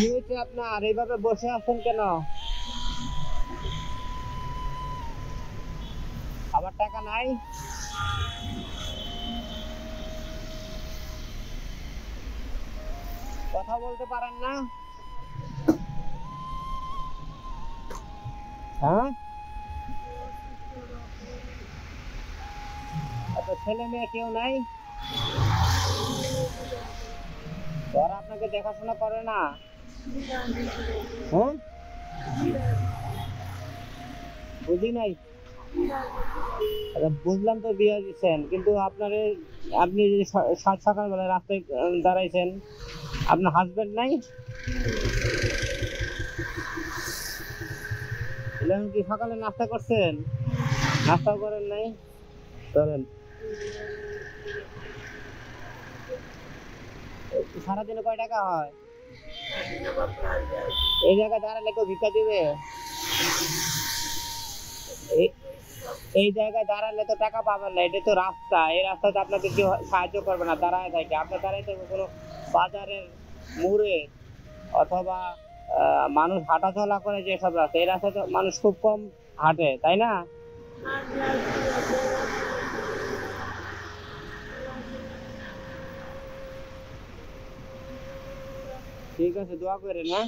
কি হয়েছে আপনার? এইভাবে বসে আছেন কেন? আবার টাকা নাই? কথা বলতে পারেন না? হ্যাঁ, আচ্ছা, ছেলে মেয়ে কেউ নাই? ওরা আপনাকে দেখাশোনা করে না? হ্যাঁ, বুঝি নাই। আচ্ছা, বুঝলাম তো বিয়ে দিচ্ছেন, কিন্তু আপনি যে সাত সকালবেলা রাস্তায় দাঁড়াইছেন, আপনার হাজবেন্ড নাই? বললাম কি সকালে নাস্তা করছেন? নাস্তাও করেন নাই? করেন। সারাদিনে কয় টাকা হয়? এই জায়গায় দাঁড়ালে কেউ ভিক্ষা দিবে? এই এই জায়গায় দাঁড়ালে তো টাকা পাবেন না, এটা তো রাস্তা, এই রাস্তাতে আপনাকে কেউ সাহায্য করবে না দাঁড়ায় থাকে। আপনার দাঁড়ায় থাকবে কোনো বাজারের মোড়ে, অথবা মানুষ হাঁটা চলা করে যেসব রাস্তা, এই রাস্তাতে মানুষ খুব কম হাঁটে, তাই না? ঠিক আছে, দোয়া করেন, হ্যাঁ।